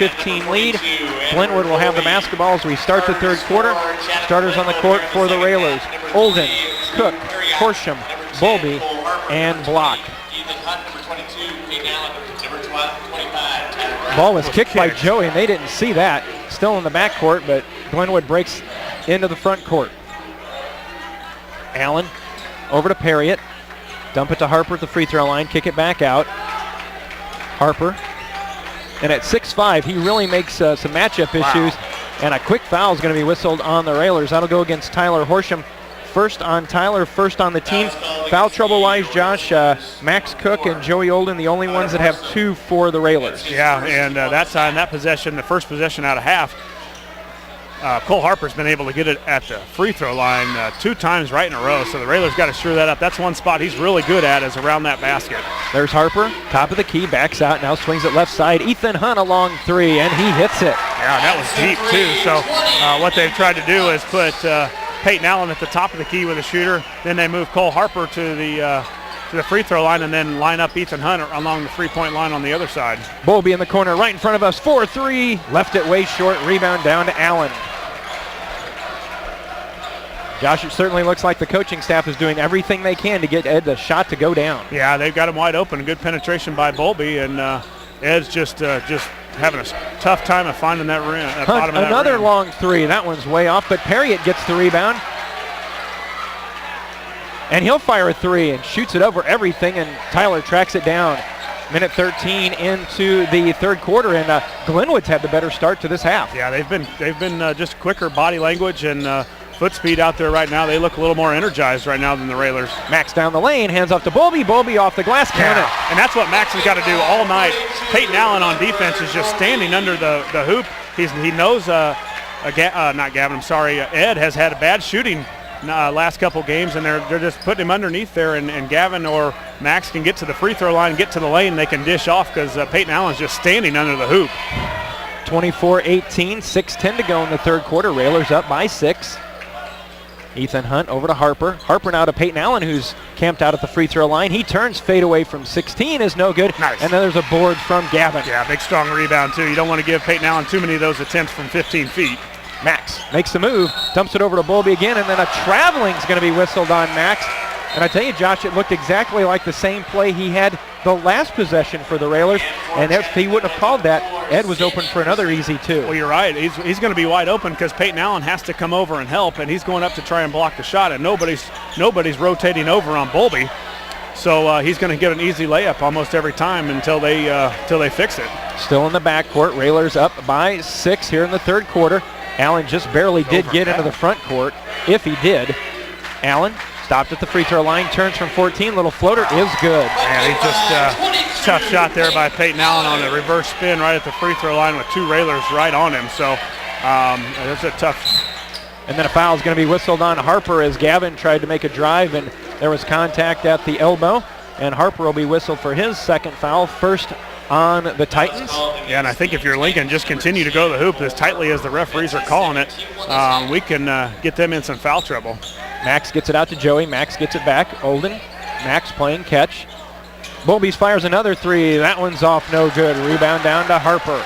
14-15 lead. Glenwood will have the basketball as we start the third quarter. Starters on the court for the Railers: Olden, Cook, Horsham, Bowlby, and Block. Ball was kicked by Joey, and they didn't see that. Still in the backcourt, but Glenwood breaks into the front court. Allen over to Perriott. Dump it to Harper at the free throw line. Kick it back out. Harper. And at 6'5", he really makes some matchup issues. And a quick foul is going to be whistled on the Railers. That'll go against Tyler Horsham. First on Tyler, first on the team. Foul trouble-wise, Josh, Max Cook and Joey Olden, the only ones that have 2 for the Railers. Yeah, and that time, that possession, the first possession out of half, Cole Harper's been able to get it at the free throw line 2 times right in a row, so the Railers got to sure that up. That's one spot he's really good at, is around that basket. There's Harper, top of the key, backs out, now swings it left side. Ethan Hunt a long 3, and he hits it. Yeah, that was deep too, so what they've tried to do is put Peyton Allen at the top of the key with a shooter, then they move Cole Harper to the free throw line and then line up Ethan Hunt along the 3-point line on the other side. Bowlby in the corner right in front of us, 4-3, left it way short, rebound down to Allen. Josh, it certainly looks like the coaching staff is doing everything they can to get Ed the shot to go down. Yeah, they've got him wide open. Good penetration by Bowlby, and Ed's just having a tough time of finding that rim. Hunt, another long 3. That one's way off, but Perriott gets the rebound. And he'll fire a 3 and shoots it over everything, and Tyler tracks it down. Minute 13 into the third quarter, and Glenwood's had the better start to this half. Yeah, they've been just quicker body language and foot speed out there right now. They look a little more energized right now than the Railers. Max down the lane, hands off to Bowlby. Bowlby off the glass, count it. And that's what Max has got to do all night. Peyton Allen on defense is just standing under the hoop. He knows, not Gavin, I'm sorry, Ed has had a bad shooting last couple games, and they're just putting him underneath there, and Gavin or Max can get to the free throw line, get to the lane, they can dish off because Peyton Allen's just standing under the hoop. 24-18, 6:10 to go in the third quarter. Railers up by 6. Ethan Hunt over to Harper. Harper now to Peyton Allen, who's camped out at the free throw line. He turns, fade away from 16 is no good. Nice. And then there's a board from Gavin. Yeah, big strong rebound too. You don't want to give Peyton Allen too many of those attempts from 15 feet. Max makes the move, dumps it over to Bowlby again, and then a traveling's going to be whistled on Max. And I tell you, Josh, it looked exactly like the same play he had the last possession for the Railers. And if he wouldn't have called that, Ed was open for another easy 2. Well, you're right. He's going to be wide open because Peyton Allen has to come over and help, and he's going up to try and block the shot, and nobody's rotating over on Bowlby. So he's going to get an easy layup almost every time until they fix it. Still in the backcourt. Railers up by 6 here in the third quarter. Allen just barely did get into the front court, if he did. Allen stopped at the free throw line, turns from 14, little floater is good. Yeah, he just tough shot there by Peyton Allen on a reverse spin right at the free throw line with 2 Railers right on him. So that's a tough. And then a foul is going to be whistled on Harper as Gavin tried to make a drive, and there was contact at the elbow. And Harper will be whistled for his second foul, first on the Titans. Yeah, and I think if you're Lincoln, just continue to go to the hoop as tightly as the referees are calling it. We can get them in some foul trouble. Max gets it out to Joey. Max gets it back. Olden. Max playing catch. Bowlby fires another 3. That one's off, no good. Rebound down to Harper.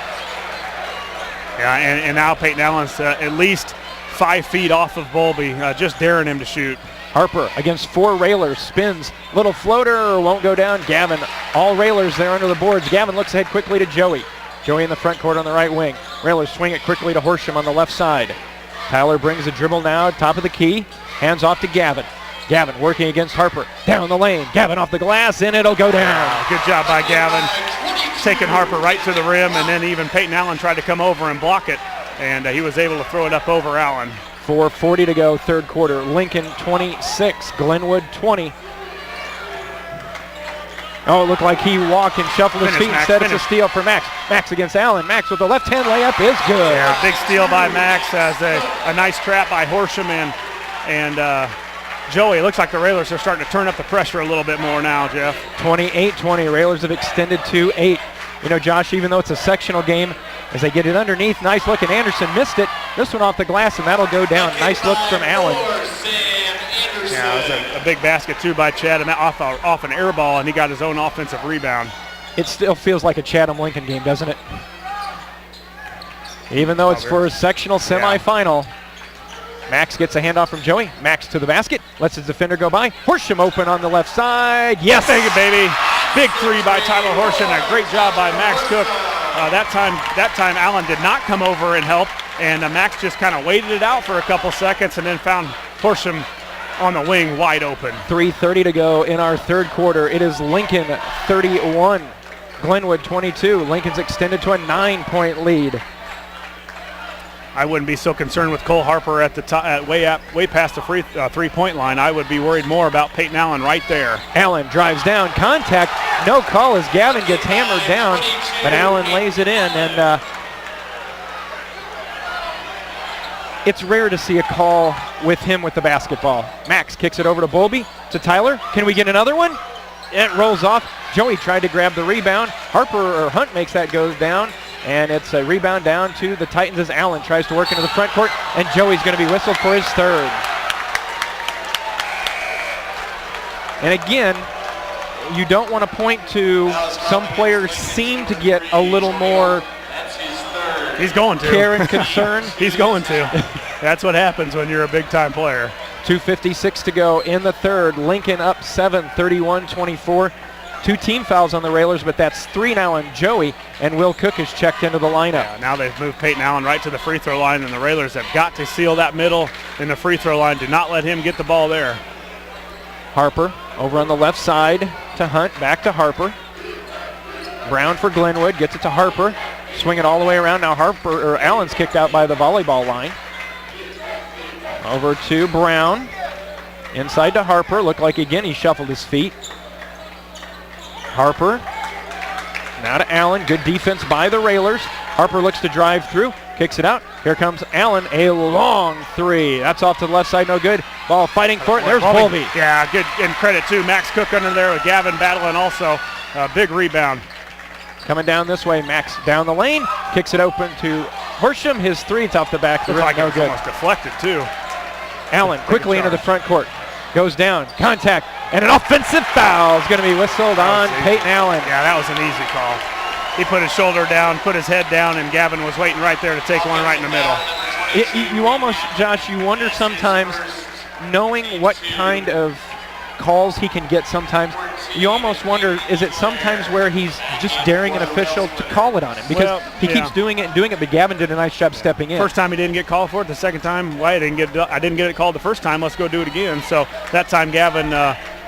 Yeah, and now Peyton Allen's at least 5 feet off of Bowlby, just daring him to shoot. Harper against 4 Railers, spins, little floater, won't go down. Gavin, all Railers there under the boards. Gavin looks ahead quickly to Joey. Joey in the front court on the right wing. Railers swing it quickly to Horsham on the left side. Tyler brings a dribble now, top of the key, hands off to Gavin. Gavin working against Harper, down the lane. Gavin off the glass, and it'll go down. Good job by Gavin, taking Harper right to the rim, and then even Peyton Allen tried to come over and block it, and he was able to throw it up over Allen. 4:40 to go, third quarter. Lincoln 26, Glenwood 20. Oh, it looked like he walked and shuffled his feet. Instead, it's a steal for Max. Max against Allen. Max with the left-hand layup is good. Yeah, big steal by Max as a nice trap by Horsham and Joey. It looks like the Railers are starting to turn up the pressure a little bit more now, Jeff. 28-20. Railers have extended to 8. You know, Josh, even though it's a sectional game, as they get it underneath, nice look, and Anderson missed it. This one off the glass, and that'll go down. Nice look from Allen. Yeah, it was a big basket, too, by Chad, and that off an air ball, and he got his own offensive rebound. It still feels like a Chatham Lincoln game, doesn't it? Even though it's for a sectional semifinal. Max gets a handoff from Joey. Max to the basket. Lets his defender go by. Horsham open on the left side. Yes! Thank you, baby. Big three by Tyler Horsham. A great job by Max Cook. That time Allen did not come over and help, and Max just kind of waited it out for a couple seconds and then found Horsham on the wing wide open. 3:30 to go in our third quarter. It is Lincoln 31, Glenwood 22. Lincoln's extended to a 9-point lead. I wouldn't be so concerned with Cole Harper at the top, way past the three-point line. I would be worried more about Peyton Allen right there. Allen drives down, contact, no call as Gavin gets hammered down, but Allen lays it in, and it's rare to see a call with him with the basketball. Max kicks it over to Bolby, to Tyler. Can we get another one? It rolls off. Joey tried to grab the rebound. Hunt makes that go down. And it's a rebound down to the Titans as Allen tries to work into the front court, and Joey's going to be whistled for his third. And again, you don't want to point to some players seem to get a little more care and concern. He's going to. That's what happens when you're a big-time player. 2:56 to go in the third. Lincoln up 7, 31-24. 2 team fouls on the Railers, but that's 3 now on Joey, and Will Cook is checked into the lineup. Yeah, now they've moved Peyton Allen right to the free throw line, and the Railers have got to seal that middle in the free throw line. Do not let him get the ball there. Harper over on the left side to Hunt, back to Harper. Brown for Glenwood, gets it to Harper. Swing it all the way around. Now Allen's kicked out by the volleyball line. Over to Brown. Inside to Harper. Looked like again he shuffled his feet. Harper, now to Allen. Good defense by the Railers. Harper looks to drive through, kicks it out. Here comes Allen, a long three. That's off to the left side, no good. Ball fighting for it, there's Bolby. Yeah, good, and credit to Max Cook under there with Gavin battling also. Big rebound. Coming down this way, Max down the lane, kicks it open to Horsham. His three, it's off the back. Looks like it was almost deflected too. Allen quickly into the front court. Goes down, contact, and an offensive foul is going to be whistled on Peyton Allen. Yeah, that was an easy call. He put his shoulder down, put his head down, and Gavin was waiting right there to take one right in the middle. You almost, Josh, you wonder sometimes, knowing what kind of calls he can get sometimes, you almost wonder, is it sometimes where he's just daring an official to call it on him? Because he keeps doing it and doing it, but Gavin did a nice job stepping in. First time he didn't get called for it. The second time, I didn't get it called the first time. Let's go do it again. So that time Gavin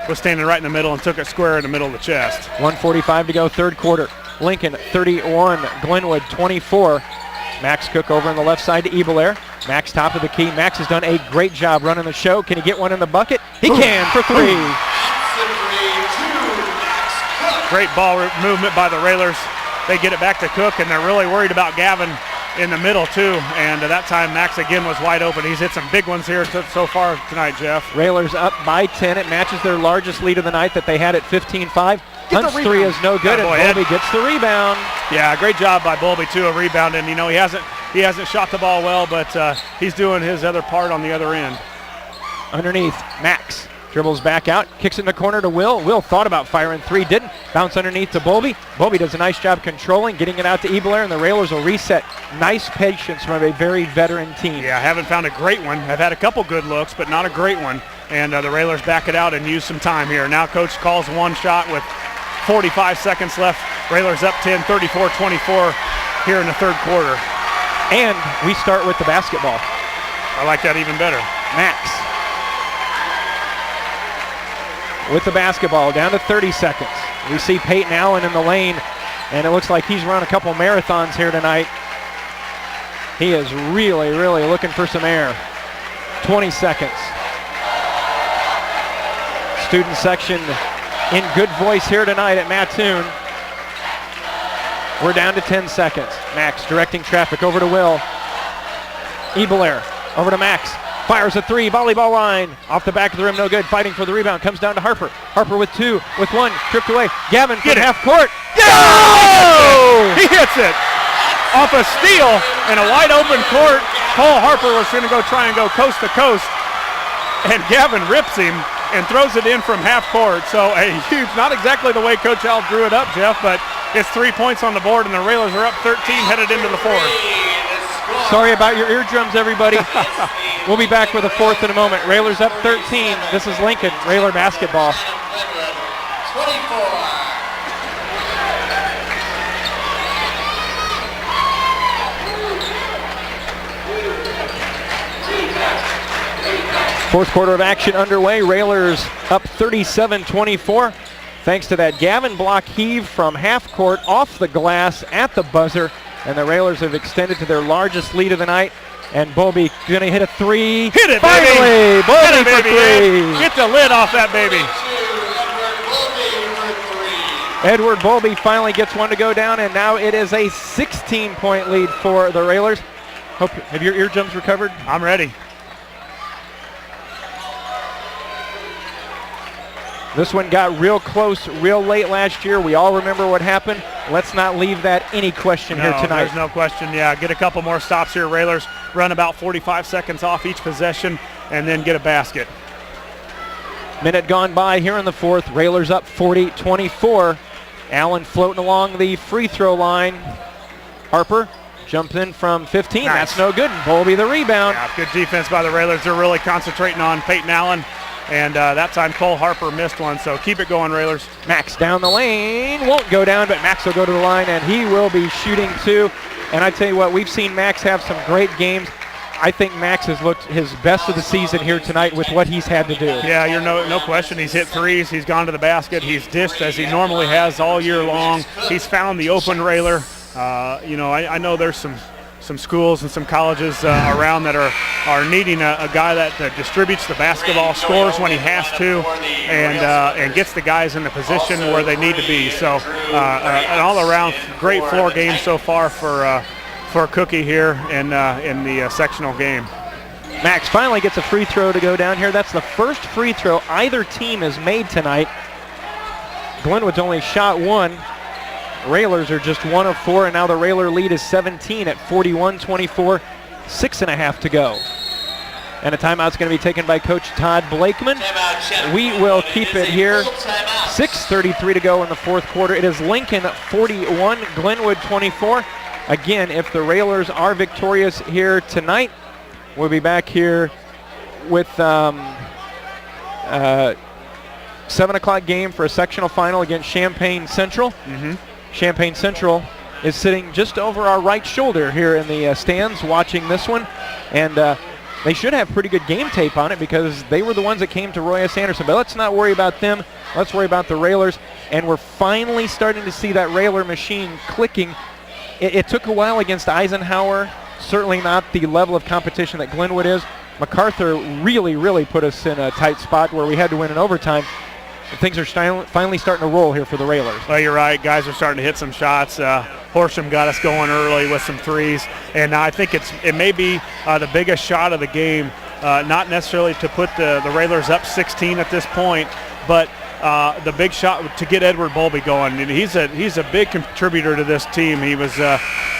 was standing right in the middle and took it square in the middle of the chest. 1:45 to go, third quarter. Lincoln 31, Glenwood 24. Max Cook over on the left side to Ebelair. Max top of the key. Max has done a great job running the show. Can he get one in the bucket? He can for three. Great ball movement by the Railers. They get it back to Cook, and they're really worried about Gavin in the middle too. And that time Max again was wide open. He's hit some big ones here so far tonight, Jeff. Railers up by 10. It matches their largest lead of the night that they had at 15-5. Hunt's three is no good, and Bolby gets the rebound. Yeah, great job by Bolby too of rebounding. You know, he hasn't shot the ball well, but he's doing his other part on the other end. Underneath, Max dribbles back out, kicks it in the corner to Will. Will thought about firing three, didn't. Bounce underneath to Bolby. Bolby does a nice job controlling, getting it out to Ebelair, and the Railers will reset. Nice patience from a very veteran team. Yeah, I haven't found a great one. I've had a couple good looks, but not a great one. And the Railers back it out and use some time here. Now Coach calls one shot with 45 seconds left. Railers up 10, 34-24 here in the third quarter. And we start with the basketball. I like that even better. Max with the basketball, down to 30 seconds. We see Peyton Allen in the lane, and it looks like he's run a couple marathons here tonight. He is really, really looking for some air. 20 seconds. Student section in good voice here tonight at Mattoon. We're down to 10 seconds. Max directing traffic over to Will. Ebelair over to Max. Fires a three, volleyball line. Off the back of the rim, no good. Fighting for the rebound, comes down to Harper. Harper with two, with one, tripped away. Gavin from half court. Oh! He hits it. Off a steal in a wide open court. Cole Harper was going to go try and go coast to coast. And Gavin rips him and throws it in from half court. So a huge, not exactly the way Coach Al drew it up, Jeff, but it's 3 points on the board, and the Railers are up 13 headed into the fourth. Sorry about your eardrums, everybody. We'll be back with a fourth in a moment. Railers up 13. This is Lincoln, Railer basketball. 24. Fourth quarter of action underway. Railers up 37-24. Thanks to that Gavin block heave from half court off the glass at the buzzer. And the Railers have extended to their largest lead of the night. And Bowlby going to hit a three. Hit it, finally, baby. Bowlby Hit it, for baby. three. Get the lid off that baby. Edward Bowlby finally gets one to go down, and now it is a 16-point lead for the Railers. Have your eardrums recovered? I'm ready. This one got real close real late last year. We all remember what happened. Let's not leave that any question here tonight. There's no question. Yeah, get a couple more stops here. Railers run about 45 seconds off each possession and then get a basket. Minute gone by here in the fourth. Railers up 40-24. Allen floating along the free throw line. Harper jumps in from 15. Nice. That's no good. Bowlby the rebound. Yeah, good defense by the Railers. They're really concentrating on Peyton Allen. And that time Cole Harper missed one, so keep it going, Railers. Max down the lane. Won't go down, but Max will go to the line, and he will be shooting too. And I tell you what, we've seen Max have some great games. I think Max has looked his best of the season here tonight with what he's had to do. Yeah, you're no question. He's hit threes. He's gone to the basket. He's dished as he normally has all year long. He's found the open Railer. I know there's some schools and some colleges around that are needing a guy that distributes the basketball, scores when he has to, and gets the guys in the position where they need to be. So an all-around great floor game so far for Cookie here in the sectional game. Max finally gets a free throw to go down here. That's the first free throw either team has made tonight. Glenwood's only shot one. Railers are just 1 of 4, and now the Railer lead is 17 at 41-24, 6.5 to go. And a timeout's going to be taken by Coach Todd Blakeman. We will keep it here. 6:33 to go in the fourth quarter. It is Lincoln 41, Glenwood 24. Again, if the Railers are victorious here tonight, we'll be back here with 7 o'clock game for a sectional final against Champaign Central. Champaign Central is sitting just over our right shoulder here in the stands watching this one. And they should have pretty good game tape on it because they were the ones that came to Roy S. Anderson. But let's not worry about them. Let's worry about the Railers. And we're finally starting to see that Railer machine clicking. It took a while against Eisenhower. Certainly not the level of competition that Glenwood is. MacArthur really put us in a tight spot where we had to win in overtime. Things are finally starting to roll here for the Railers. Well, you're right. Guys are starting to hit some shots. Horsham got us going early with some threes, and I think it may be the biggest shot of the game. Not necessarily to put the Railers up 16 at this point, but the big shot to get Edward Bowlby going. And he's a big contributor to this team. He was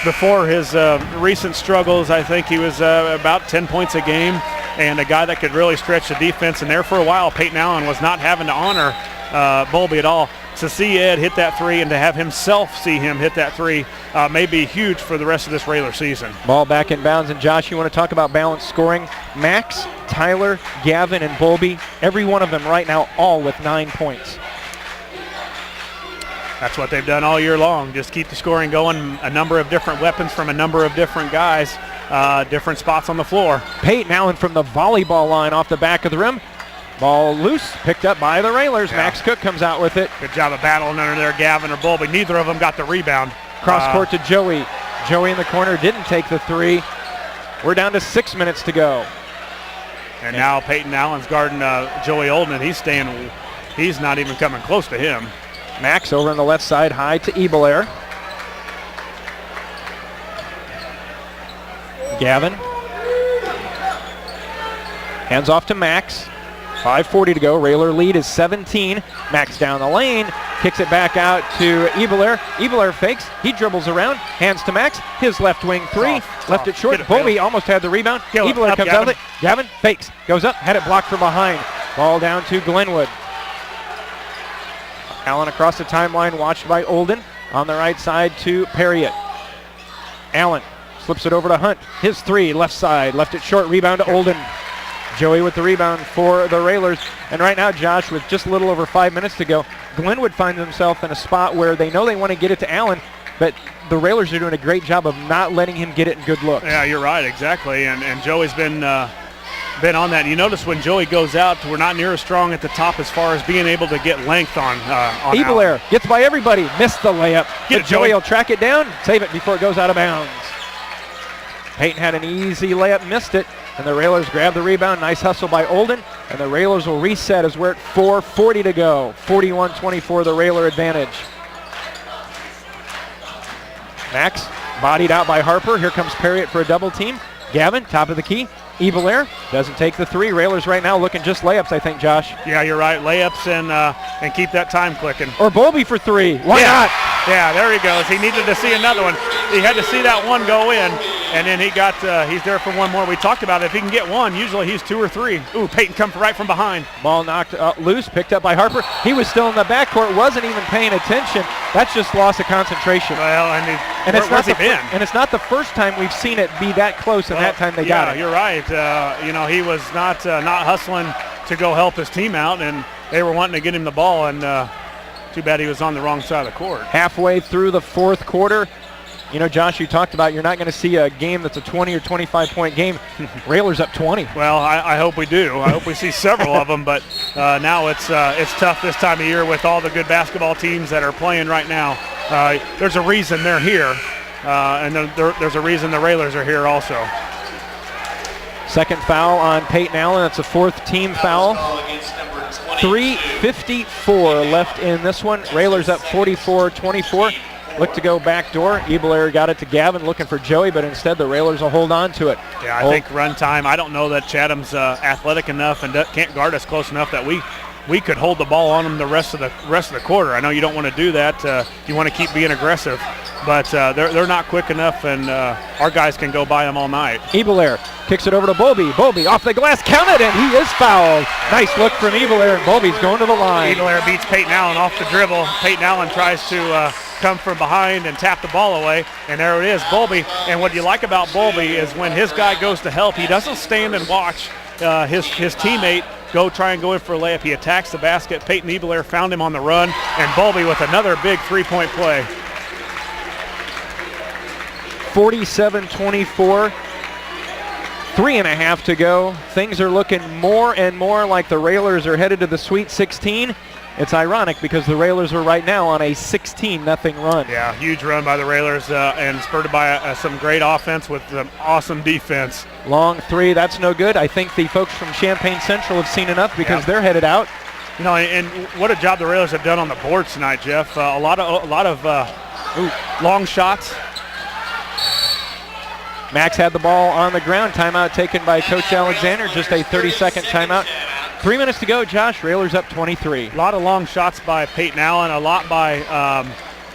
before his recent struggles. I think he was about 10 points a game. And a guy that could really stretch the defense. And there for a while, Peyton Allen was not having to honor Bowlby at all. To see Ed hit that three and to have himself see him hit that three may be huge for the rest of this Railer season. Ball back in bounds. And Josh, you want to talk about balanced scoring? Max, Tyler, Gavin, and Bowlby, every one of them right now all with 9 points. That's what they've done all year long. Just keep the scoring going. A number of different weapons from a number of different guys. Different spots on the floor. Peyton Allen from the volleyball line off the back of the rim. Ball loose, picked up by the Railers. Yeah. Max Cook comes out with it. Good job of battling under there, Gavin or Bowlby. Neither of them got the rebound. Cross court to Joey. Joey in the corner didn't take the three. We're down to 6 minutes to go. And now Peyton Allen's guarding Joey Oldman. He's not even coming close to him. Max over on the left side, high to Ebelair. Gavin. Hands off to Max. 5:40 to go. Railer lead is 17. Max down the lane. Kicks it back out to Ebelair. Ebelair fakes. He dribbles around. Hands to Max. His left wing three. Left it short. Bowlby almost had the rebound. Ebelair comes out of it. Gavin fakes. Goes up. Had it blocked from behind. Ball down to Glenwood. Allen across the timeline. Watched by Olden. On the right side to Perriott. Allen flips it over to Hunt. His three, left side, left it short, rebound to Olden. Joey with the rebound for the Railers. And right now, Josh, with just a little over 5 minutes to go, Glenwood finds himself in a spot where they know they want to get it to Allen, but the Railers are doing a great job of not letting him get it in good looks. Yeah, you're right, exactly. And Joey's been on that. You notice when Joey goes out, we're not near as strong at the top as far as being able to get length on Ebelair gets by everybody, missed the layup. Get it, Joey Joey. will track it down, save it before it goes out of bounds. Peyton had an easy layup, missed it, and the Railers grab the rebound. Nice hustle by Olden, and the Railers will reset as we're at 4:40 to go. 41-24, the Railer advantage. Max bodied out by Harper. Here comes Perriott for a double team. Gavin, top of the key. Ebelair doesn't take the three. Railers right now looking just layups, I think, Josh. Yeah, you're right. Layups and keep that time clicking. Or Bowlby for three. Why not? Yeah, there he goes. He needed to see another one. He had to see that one go in, and then he's there for one more. We talked about if he can get one, usually he's 2 or 3. Ooh, Peyton comes right from behind. Ball knocked loose, picked up by Harper. He was still in the backcourt, wasn't even paying attention. That's just loss of concentration. Well, where's he been? And it's not the first time we've seen it be that close, and that time they got it. Yeah, you're right. He was not hustling to go help his team out, and they were wanting to get him the ball, and too bad he was on the wrong side of the court. Halfway through the fourth quarter, you know, Josh, you talked about you're not going to see a game that's a 20 or 25-point game. Railers up 20. Well, I hope we do. I hope we see several of them, but now it's tough this time of year with all the good basketball teams that are playing right now. There's a reason they're here, and there's a reason the Railers are here also. Second foul on Peyton Allen. That's a fourth team foul. 3:54 left in this one. Railers up 44-24. Look to go back door. Ebelair got it to Gavin, looking for Joey, but instead the Railers will hold on to it. Yeah, I think run time. I don't know that Chatham's athletic enough and can't guard us close enough that we could hold the ball on them the rest of the quarter. I know you don't want to do that. You want to keep being aggressive, but they're not quick enough, and our guys can go by them all night. Ebelair kicks it over to Bowlby. Bowlby off the glass, counted, and he is fouled. Nice look from Ebelair, and Bowlby's going to the line. Ebelair beats Peyton Allen off the dribble. Peyton Allen tries to come from behind and tap the ball away, and there it is, Bowlby. And what you like about Bowlby is when his guy goes to help, he doesn't stand and watch his teammate try and go in for a layup. He attacks the basket. Peyton Ebelair found him on the run, and Bowlby with another big three-point play. 47-24. 3.5 to go. Things are looking more and more like the Railers are headed to the Sweet 16. It's ironic because the Railers are right now on a 16-0 run. Yeah, huge run by the Railers and spurred by some great offense with some awesome defense. Long three, that's no good. I think the folks from Champaign Central have seen enough because they're headed out. You know, and what a job the Railers have done on the boards tonight, Jeff. A lot of long shots. Max had the ball on the ground. Timeout taken by Coach Alexander. Just a 30-second timeout. 3 minutes to go, Josh. Railers up 23. A lot of long shots by Peyton Allen, a lot by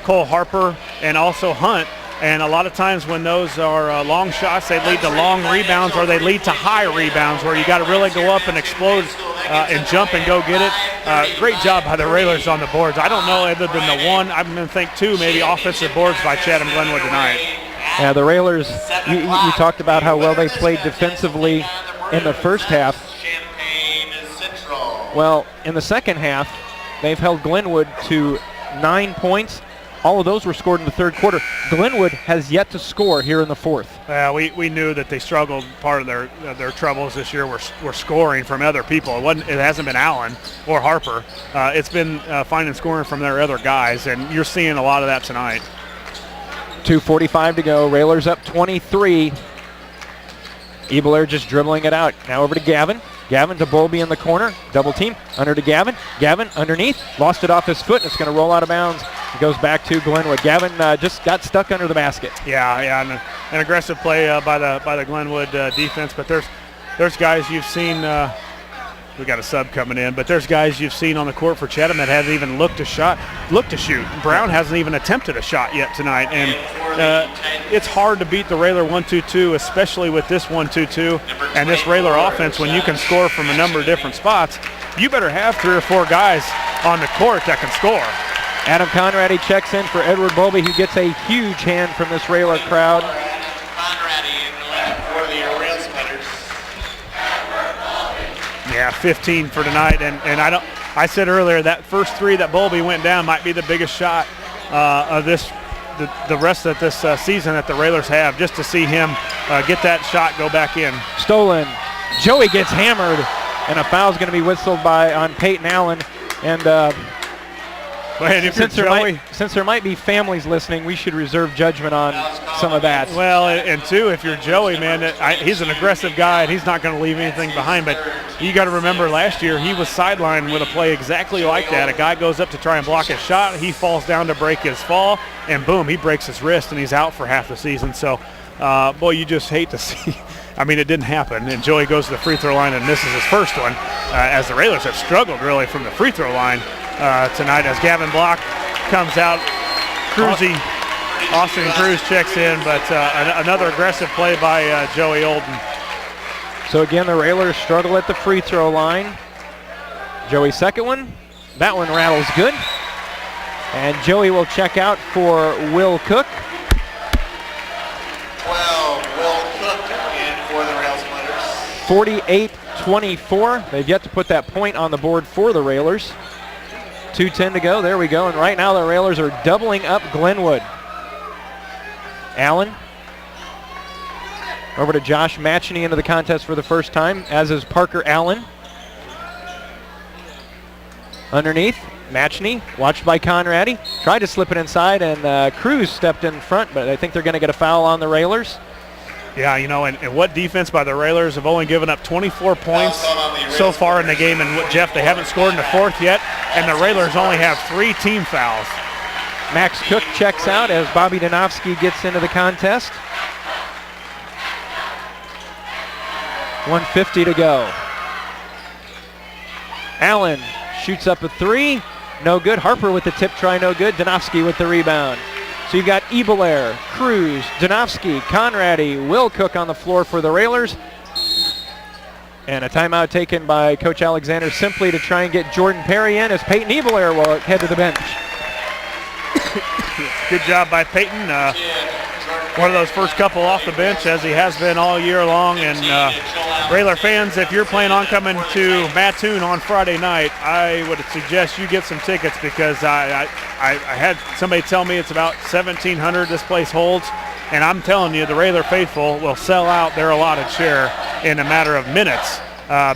Cole Harper, and also Hunt. And a lot of times when those are long shots, they lead to long rebounds or they lead to high rebounds where you got to really go up and explode and jump and go get it. Great job by the Railers on the boards. I don't know other than the one, I'm going to think two maybe offensive boards by Chatham Glenwood tonight. Yeah, the Railers, you talked about how well they played defensively in the first half. Well, in the second half, they've held Glenwood to 9 points. All of those were scored in the third quarter. Glenwood has yet to score here in the fourth. We knew that they struggled. Part of their troubles this year were scoring from other people. It hasn't been Allen or Harper. It's been finding scoring from their other guys, and you're seeing a lot of that tonight. 2:45 to go. Railers up 23. Ebelair just dribbling it out. Now over to Gavin. Gavin to Bowlby in the corner. Double team. Under to Gavin. Gavin underneath. Lost it off his foot, and it's going to roll out of bounds. It goes back to Glenwood. Gavin just got stuck under the basket. Yeah, and an aggressive play by the Glenwood defense. But there's guys you've seen. We got a sub coming in, but there's guys you've seen on the court for Chatham that haven't even looked to shoot. Brown hasn't even attempted a shot yet tonight, and it's hard to beat the Railer 1-2-2, especially with this 1-2-2 and this Railer offense when you can score from a number of different spots. You better have 3 or 4 guys on the court that can score. Adam Conrad, he checks in for Edward Bowlby. He gets a huge hand from this Railer crowd. Yeah, 15 for tonight, and I said earlier that first three that Bowlby went down might be the biggest shot of the rest of this season that the Railers have, just to see him get that shot go back in. Stolen. Joey gets hammered, and a foul's going to be whistled on Peyton Allen. And since there might be families listening, we should reserve judgment on some of that. Well, and two, if you're Joey, man, he's an aggressive guy, and he's not going to leave anything behind. But you got to remember, last year he was sidelined with a play exactly like that. A guy goes up to try and block his shot, he falls down to break his fall, and boom, he breaks his wrist, and he's out for half the season. So, boy, you just hate to see. I mean, it didn't happen, and Joey goes to the free throw line and misses his first one, as the Railers have struggled really from the free throw line tonight, as Gavin Block comes out. Austin Cruz checks in, but another aggressive play by Joey Olden. So again, the Railers struggle at the free throw line. Joey's second one, that one rattles good. And Joey will check out for Will Cook. Well, Will Cook in for the Railsplitters. 48-24. They've yet to put that point on the board for the Railers. 2:10 to go. There we go. And right now the Railers are doubling up Glenwood. Allen over to Josh Matchney into the contest for the first time, as is Parker Allen. Underneath, Matchney, watched by Conradi. Tried to slip it inside, and Cruz stepped in front, but I think they're going to get a foul on the Railers. Yeah, you know, and what defense by the Railers, have only given up 24 points so far in the game. And Jeff, they haven't scored in the fourth yet, and the Railers only have 3 team fouls. Max Cook checks out as Bobby Donofsky gets into the contest. 1:50 to go. Allen shoots up a 3, no good. Harper with the tip try, no good. Donofsky with the rebound. So you've got Ebelair, Cruz, Donofsky, Conradi, Will Cook on the floor for the Railers. And a timeout taken by Coach Alexander simply to try and get Jordan Perry in, as Peyton Ebelair will head to the bench. Good job by Peyton. One of those first couple off the bench, as he has been all year long. And Railer fans, if you're planning on coming to Mattoon on Friday night, I would suggest you get some tickets, because I had somebody tell me it's about 1,700 this place holds. And I'm telling you, the Railer faithful will sell out their allotted share in a matter of minutes,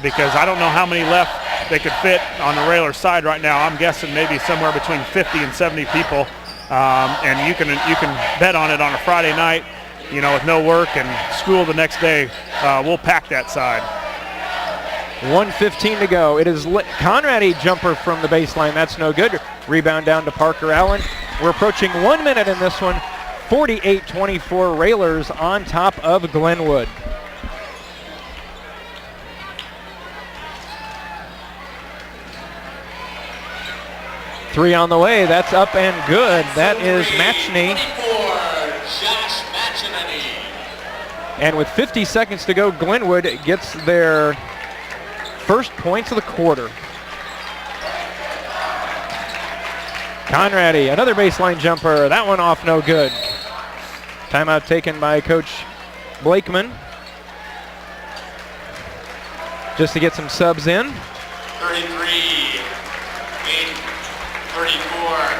because I don't know how many left they could fit on the Railer side right now. I'm guessing maybe somewhere between 50 and 70 people. And you can bet on it on a Friday night, you know, with no work and school the next day. We'll pack that side. 1:15 to go. It is Conradi jumper from the baseline. That's no good. Rebound down to Parker Allen. We're approaching 1 minute in this one. 48-24 Railers on top of Glenwood. Three on the way. That's up and good. That is Matchney. And with 50 seconds to go, Glenwood gets their first points of the quarter. Conradi, another baseline jumper. That one off, no good. Timeout taken by Coach Blakeman, just to get some subs in. 33, 34.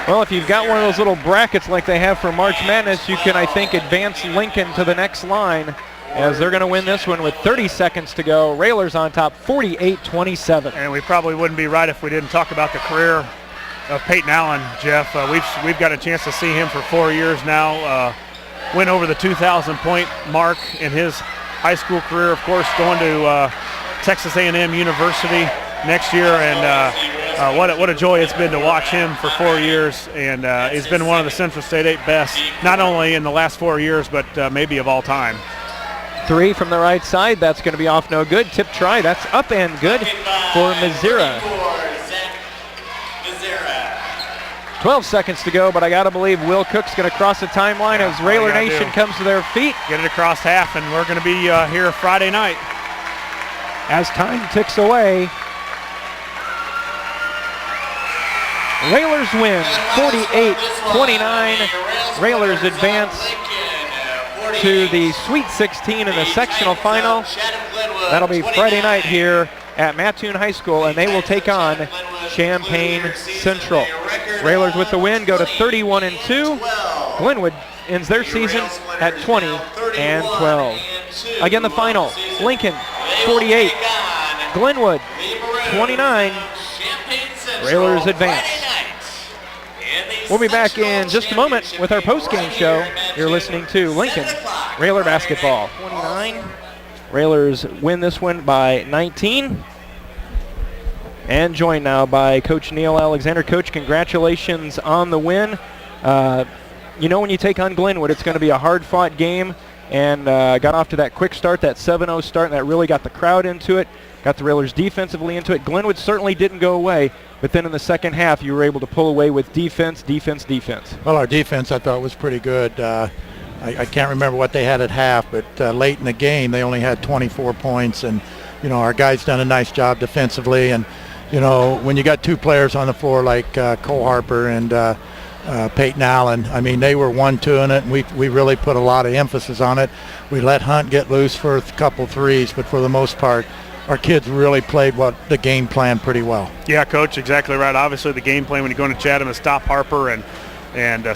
Well, if you've got one of those little brackets like they have for March Madness, you can, I think, advance Lincoln to the next line, as they're going to win this one with 30 seconds to go. Railers on top, 48-27. And we probably wouldn't be right if we didn't talk about the career of Peyton Allen, Jeff. We've got a chance to see him for 4 years now. Went over the 2,000-point mark in his high school career, of course, going to Texas A&M University next year. And what a joy it's been to watch him for 4 years. And he's been one of the Central State 8 best, not only in the last 4 years, but maybe of all time. Three from the right side. That's going to be off, no good. Tip try. That's up and good for Missouri. 12 seconds to go, but I got to believe Will Cook's going to cross the timeline as Railer Nation comes to their feet. Get it across half, and we're going to be here Friday night. As time ticks away, Railers win 48-29. Railers advance to the Sweet 16 in the sectional final. That'll be Friday night here at Mattoon High School, and they will take on Champaign Central. Railers with the win go to 31-2. Glenwood ends their season at 20-12. Again, the final, Lincoln 48, Glenwood 29. Railers advance. We'll be back in just a moment with our post-game show. You're listening to Lincoln Railer Basketball. 29. Railers win this one by 19. And joined now by Coach Neil Alexander. Coach, congratulations on the win. You know when you take on Glenwood, it's going to be a hard-fought game, and got off to that quick start, that 7-0 start, and that really got the crowd into it, got the Railers defensively into it. Glenwood certainly didn't go away, but then in the second half, you were able to pull away with defense. Well, our defense, I thought, was pretty good. I can't remember what they had at half, but late in the game, they only had 24 points, and, you know, our guys done a nice job defensively, and, you know, when you got two players on the floor like Cole Harper and Peyton Allen, I mean, they were 1-2 in it, and we really put a lot of emphasis on it. We let Hunt get loose for a couple threes, but for the most part, our kids really played the game plan pretty well. Yeah, Coach, exactly right. Obviously, the game plan when you go into Chatham is stop Harper and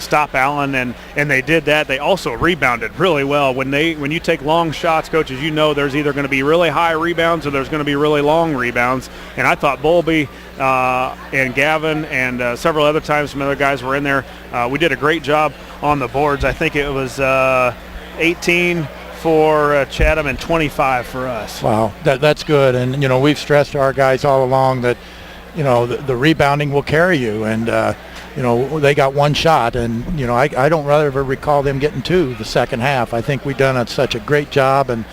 stop Allen, and they did that. They also rebounded really well. When you take long shots, Coach, as you know, there's either going to be really high rebounds or there's going to be really long rebounds. And I thought Bowlby and Gavin and several other times some other guys were in there. We did a great job on the boards. I think it was 18 for Chatham and 25 for us. Wow, that's good. And, you know, we've stressed to our guys all along that, you know, the rebounding will carry you. And, you know, they got one shot. And, you know, I don't ever recall them getting two the second half. I think we've done such a great job. And,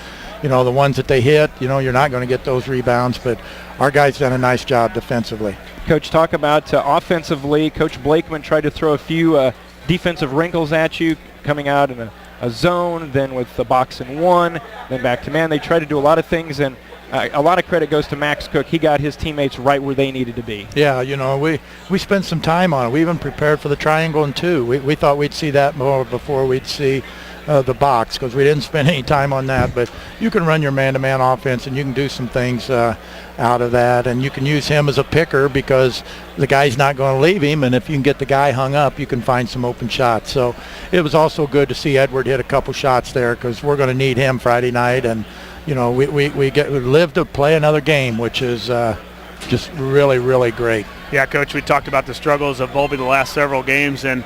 you know, the ones that they hit, you know, you're not going to get those rebounds. But our guys done a nice job defensively. Coach, talk about offensively. Coach Blakeman tried to throw a few defensive wrinkles at you, coming out in a zone, then with the box and one, then back to man. They tried to do a lot of things, and a lot of credit goes to Max Cook. He got his teammates right where they needed to be. Yeah, you know, we spent some time on it. We even prepared for the triangle and two. We thought we'd see that more before we'd see the box, because we didn't spend any time on that. But you can run your man-to-man offense, and you can do some things out of that, and you can use him as a picker because the guy's not going to leave him, and if you can get the guy hung up, you can find some open shots. So it was also good to see Edward hit a couple shots there, because we're going to need him Friday night, and you know, we live to play another game, which is just really, really great. Yeah, Coach, we talked about the struggles of Bowlby the last several games, and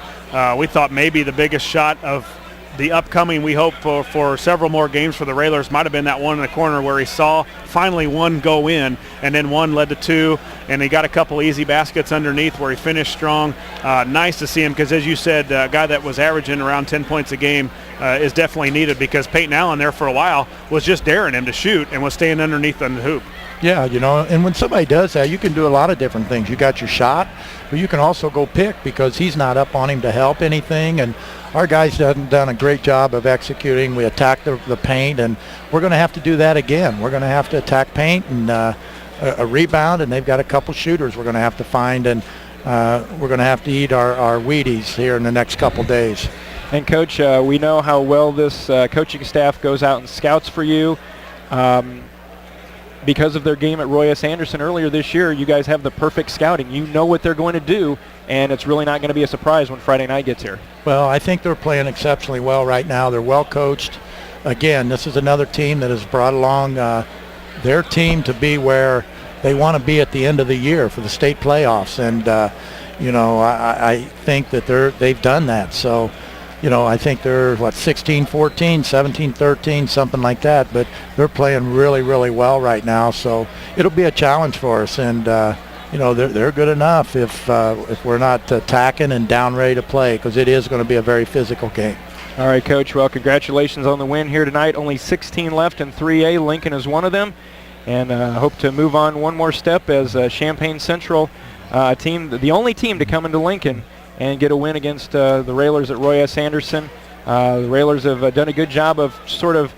we thought maybe the biggest shot of the upcoming, we hope for several more games for the Railers, might have been that one in the corner where he saw finally one go in, and then one led to two, and he got a couple easy baskets underneath where he finished strong. Nice to see him, because as you said, a guy that was averaging around 10 points a game is definitely needed, because Peyton Allen there for a while was just daring him to shoot and was staying underneath on the hoop. Yeah, you know, and when somebody does that, you can do a lot of different things. You got your shot, but you can also go pick, because he's not up on him to help anything. And our guys done a great job of executing. We attacked the paint, and we're going to have to do that again. We're going to have to attack paint and a rebound, and they've got a couple shooters we're going to have to find, and we're going to have to eat our Wheaties here in the next couple days. And, Coach, we know how well this coaching staff goes out and scouts for you. Because of their game at Roy S. Anderson earlier this year, you guys have the perfect scouting. You know what they're going to do, and it's really not going to be a surprise when Friday night gets here. Well, I think they're playing exceptionally well right now. They're well coached. Again, this is another team that has brought along their team to be where they want to be at the end of the year for the state playoffs. And, you know, I think that they've done that. So, you know, I think they're, 16-14, 17-13, something like that. But they're playing really, really well right now. So it'll be a challenge for us. And, you know, they're good enough if we're not attacking and down ready to play, because it is going to be a very physical game. All right, Coach. Well, congratulations on the win here tonight. Only 16 left in 3A. Lincoln is one of them. And hope to move on one more step as Champaign Central team, the only team to come into Lincoln and get a win against the Railers at Roy S. Anderson. The Railers have done a good job of sort of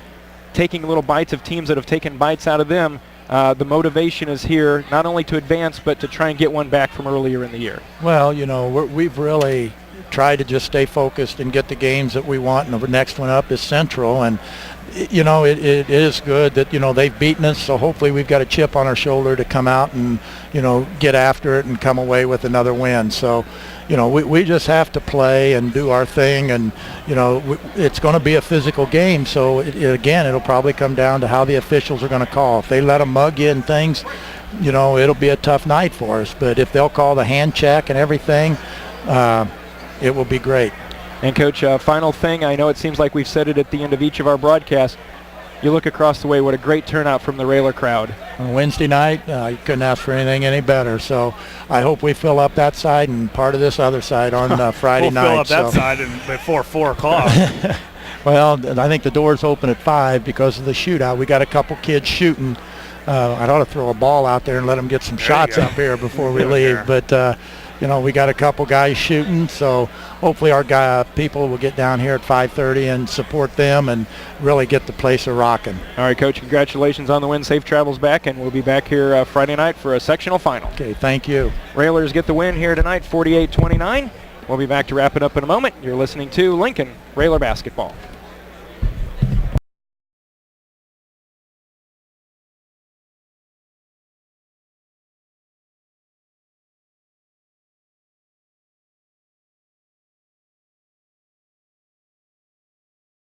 taking little bites of teams that have taken bites out of them. The motivation is here not only to advance, but to try and get one back from earlier in the year. Well, you know, we've really try to just stay focused and get the games that we want. And the next one up is Central. And, you know, it is good that, you know, they've beaten us. So hopefully we've got a chip on our shoulder to come out and, you know, get after it and come away with another win. So, you know, we just have to play and do our thing. And, you know, it's going to be a physical game. So, again, it'll probably come down to how the officials are going to call. If they let them mug you and things, you know, it'll be a tough night for us. But if they'll call the hand check and everything, it will be great. And, Coach, final thing, I know it seems like we've said it at the end of each of our broadcasts. You look across the way, what a great turnout from the Railer crowd. On Wednesday night, you couldn't ask for anything any better. So I hope we fill up that side and part of this other side on Friday night. We'll fill up that side before 4 o'clock. Well, I think the doors open at 5 because of the shootout. We got a couple kids shooting. I ought to throw a ball out there and let them get some shots up here before we leave. But, you know, we got a couple guys shooting, so hopefully our people will get down here at 5:30 and support them and really get the place a-rocking. All right, Coach, congratulations on the win. Safe travels back, and we'll be back here Friday night for a sectional final. Okay, thank you. Railers get the win here tonight, 48-29. We'll be back to wrap it up in a moment. You're listening to Lincoln Railer Basketball.